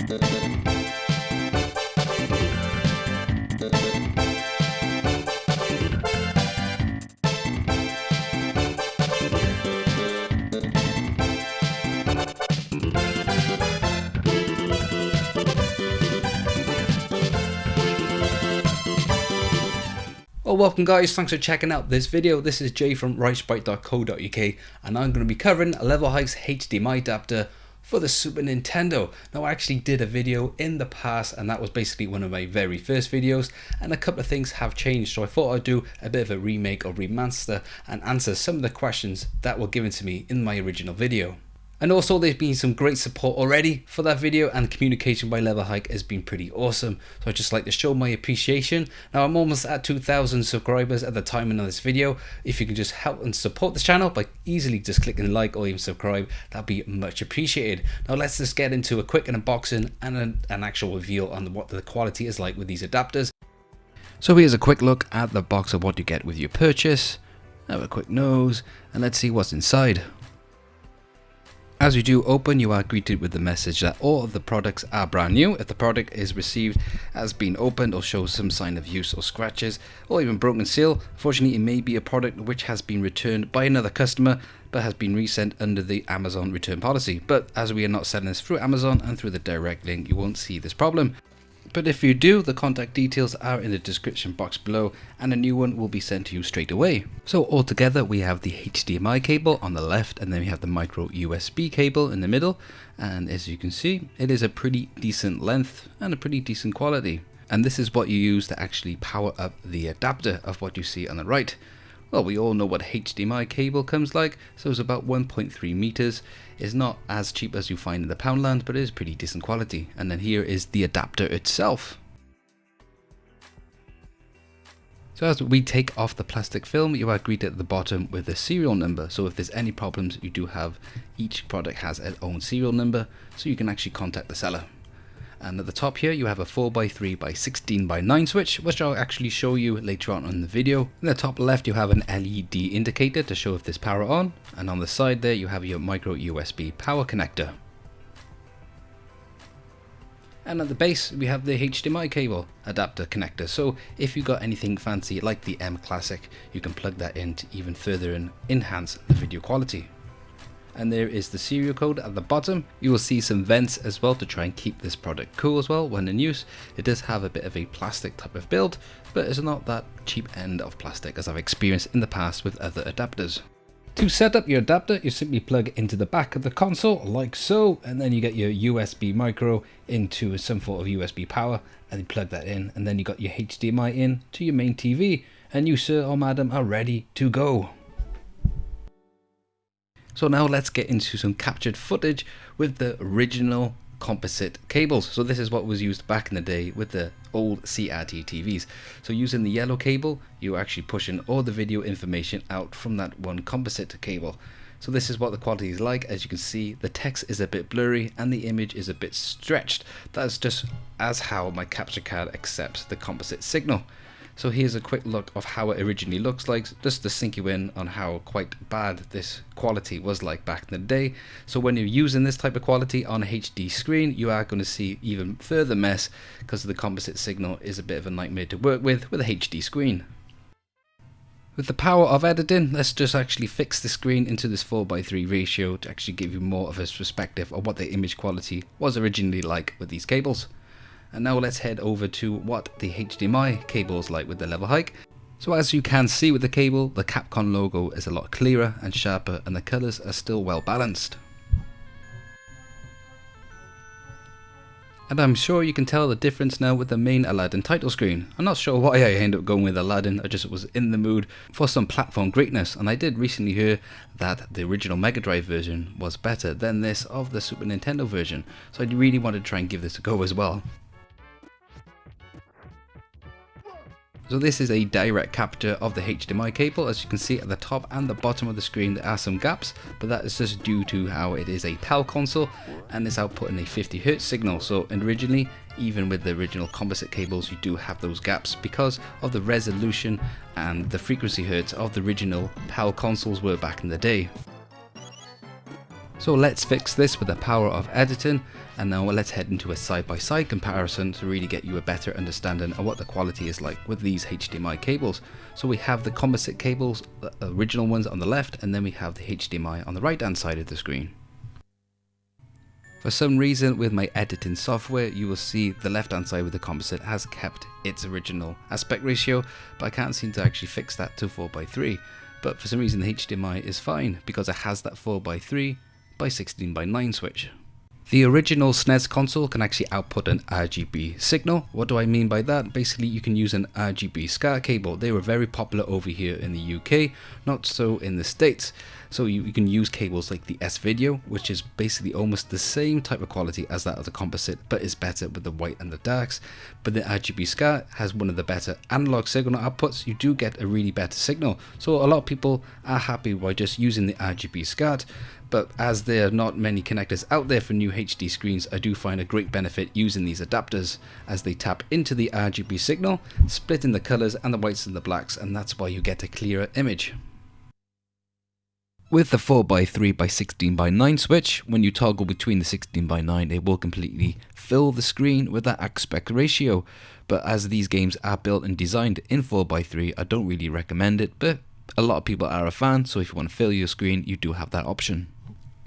Well, welcome guys, thanks for checking out this video. This is Jay from rightsprite.co.uk and I'm going to be covering a Level Hike's HDMI adapter for the Super Nintendo. Now, I actually did a video in the past and that was basically one of my very first videos, and a couple of things have changed, so I thought I'd do a bit of a remake or remaster and answer some of the questions that were given to me in my original video. And also, there's been some great support already for that video, and communication by Level Hike has been pretty awesome. So I'd just like to show my appreciation. Now, I'm almost at 2,000 subscribers at the time of this video. If you can just help and support this channel by easily just clicking like or even subscribe, that'd be much appreciated. Now, let's just get into a quick unboxing and an actual reveal on what the quality is like with these adapters. So here's a quick look at the box of what you get with your purchase. Have a quick nose and let's see what's inside. As you do open, you are greeted with the message that all of the products are brand new. If the product is received as being opened or shows some sign of use or scratches or even broken seal, fortunately it may be a product which has been returned by another customer but has been resent under the Amazon return policy. But as we are not selling this through Amazon and through the direct link, you won't see this problem. But if you do, the contact details are in the description box below and a new one will be sent to you straight away. So altogether we have the HDMI cable on the left and then we have the micro USB cable in the middle, and as you can see it is a pretty decent length and a pretty decent quality. And this is what you use to actually power up the adapter of what you see on the right. Well, we all know what HDMI cable comes like, so it's about 1.3 meters. It's not as cheap as you find in the Poundland, but it is pretty decent quality. And then here is the adapter itself. So as we take off the plastic film, you are greeted at the bottom with a serial number. So if there's any problems, you do have, each product has its own serial number, so you can actually contact the seller. And at the top here you have a 4x3x16x9 switch, which I'll actually show you later on in the video. In the top left you have an LED indicator to show if there's power on, and on the side there you have your micro USB power connector. And at the base we have the HDMI cable adapter connector, so if you got anything fancy like the M Classic, you can plug that in to even further enhance the video quality. And there is the serial code at the bottom. You will see some vents as well to try and keep this product cool as well when in use. It does have a bit of a plastic type of build, but it's not that cheap end of plastic as I've experienced in the past with other adapters. To set up your adapter, you simply plug into the back of the console like so, and then you get your USB micro into some sort of USB power, and you plug that in, and then you got your HDMI in to your main TV, and you sir or madam are ready to go. So now let's get into some captured footage with the original composite cables. So this is what was used back in the day with the old CRT TVs. So using the yellow cable, you're actually pushing all the video information out from that one composite cable. So this is what the quality is like. As you can see, the text is a bit blurry and the image is a bit stretched. That's just as how my capture card accepts the composite signal. So here's a quick look of how it originally looks like, just to sink you in on how quite bad this quality was like back in the day. So when you're using this type of quality on a HD screen, you are going to see even further mess because the composite signal is a bit of a nightmare to work with a HD screen. With the power of editing, let's just actually fix the screen into this 4:3 ratio to actually give you more of a perspective of what the image quality was originally like with these cables. And now let's head over to what the HDMI cable is like with the Level Hike. So as you can see with the cable, the Capcom logo is a lot clearer and sharper and the colours are still well balanced. And I'm sure you can tell the difference now with the main Aladdin title screen. I'm not sure why I ended up going with Aladdin, I just was in the mood for some platform greatness, and I did recently hear that the original Mega Drive version was better than this of the Super Nintendo version, so I really wanted to try and give this a go as well. So this is a direct capture of the HDMI cable. As you can see at the top and the bottom of the screen there are some gaps, but that is just due to how it is a PAL console and it's outputting a 50 Hz signal. So originally, even with the original composite cables, you do have those gaps because of the resolution and the frequency hertz of the original PAL consoles were back in the day. So let's fix this with the power of editing, and now let's head into a side-by-side comparison to really get you a better understanding of what the quality is like with these HDMI cables. So we have the composite cables, the original ones on the left, and then we have the HDMI on the right hand side of the screen. For some reason with my editing software, you will see the left hand side with the composite has kept its original aspect ratio, but I can't seem to actually fix that to 4:3. But for some reason the HDMI is fine because it has that 4:3 by 16:9 switch. The original SNES console can actually output an RGB signal. What do I mean by that? Basically you can use an RGB SCART cable. They were very popular over here in the UK, not so in the States. So you can use cables like the S-Video, which is basically almost the same type of quality as that of the composite, but is better with the white and the darks. But the RGB SCART has one of the better analog signal outputs. You do get a really better signal. So a lot of people are happy by just using the RGB SCART. But as there are not many connectors out there for new HD screens, I do find a great benefit using these adapters as they tap into the RGB signal, splitting the colors and the whites and the blacks, and that's why you get a clearer image. With the 4:3 by 16:9 switch, when you toggle between the 16:9, it will completely fill the screen with that aspect ratio. But as these games are built and designed in 4:3, I don't really recommend it, but a lot of people are a fan, so if you want to fill your screen, you do have that option.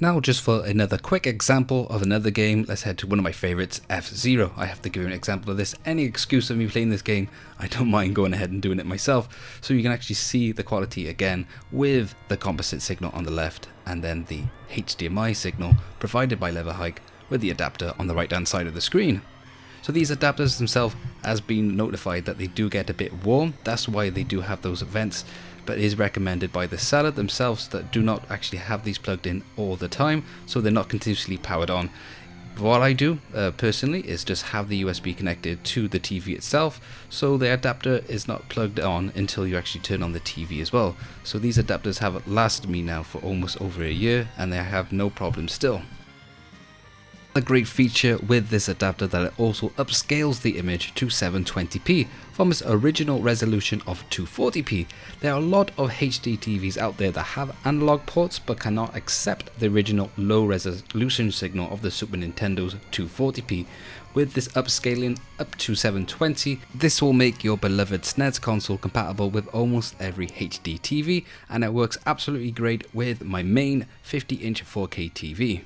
Now just for another quick example of another game, let's head to one of my favorites, F-Zero. I have to give you an example of this. Any excuse of me playing this game, I don't mind going ahead and doing it myself. So you can actually see the quality again with the composite signal on the left and then the HDMI signal provided by Leverhike with the adapter on the right hand side of the screen. So these adapters themselves has been notified that they do get a bit warm. That's why they do have those vents, but it is recommended by the seller themselves that do not actually have these plugged in all the time, so they're not continuously powered on. What I do personally is just have the USB connected to the TV itself, so the adapter is not plugged on until you actually turn on the TV as well. So these adapters have lasted me now for almost over a year and they have no problem still. A great feature with this adapter that it also upscales the image to 720p from its original resolution of 240p. There are a lot of HD TVs out there that have analog ports but cannot accept the original low resolution signal of the Super Nintendo's 240p. With this upscaling up to 720, this will make your beloved SNES console compatible with almost every HD TV, and it works absolutely great with my main 50-inch 4K TV.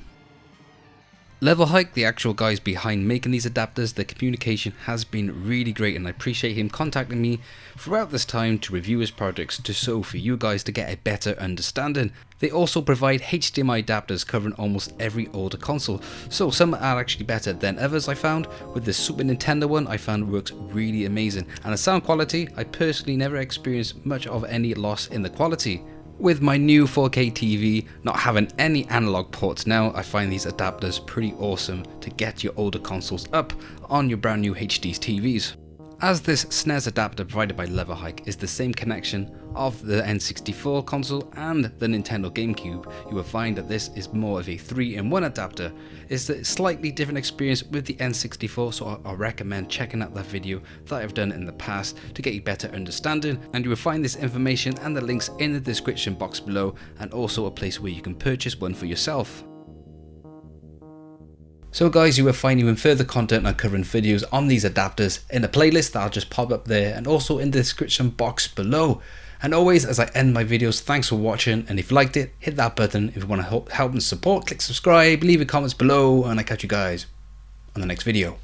Leverhike, the actual guys behind making these adapters, the communication has been really great and I appreciate him contacting me throughout this time to review his projects so for you guys to get a better understanding. They also provide HDMI adapters covering almost every older console, so some are actually better than others I found. With the Super Nintendo one I found works really amazing, and the sound quality, I personally never experienced much of any loss in the quality. With my new 4K TV not having any analog ports now, I find these adapters pretty awesome to get your older consoles up on your brand new HD TVs. As this SNES adapter provided by Leverhike is the same connection of the N64 console and the Nintendo GameCube, you will find that this is more of a 3-in-1 adapter. It's a slightly different experience with the N64, so I recommend checking out that video that I've done in the past to get you better understanding, and you will find this information and the links in the description box below, and also a place where you can purchase one for yourself. So guys, you will find even further content on covering videos on these adapters in a playlist that I'll just pop up there and also in the description box below. And always, as I end my videos, thanks for watching, and if you liked it, hit that button. If you want to help and support, click subscribe, leave your comments below, and I'll catch you guys on the next video.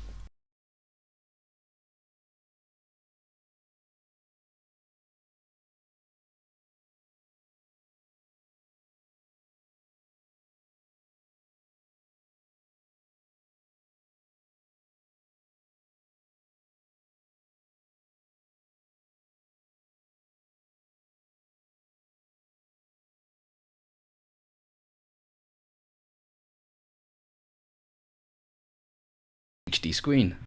HD screen.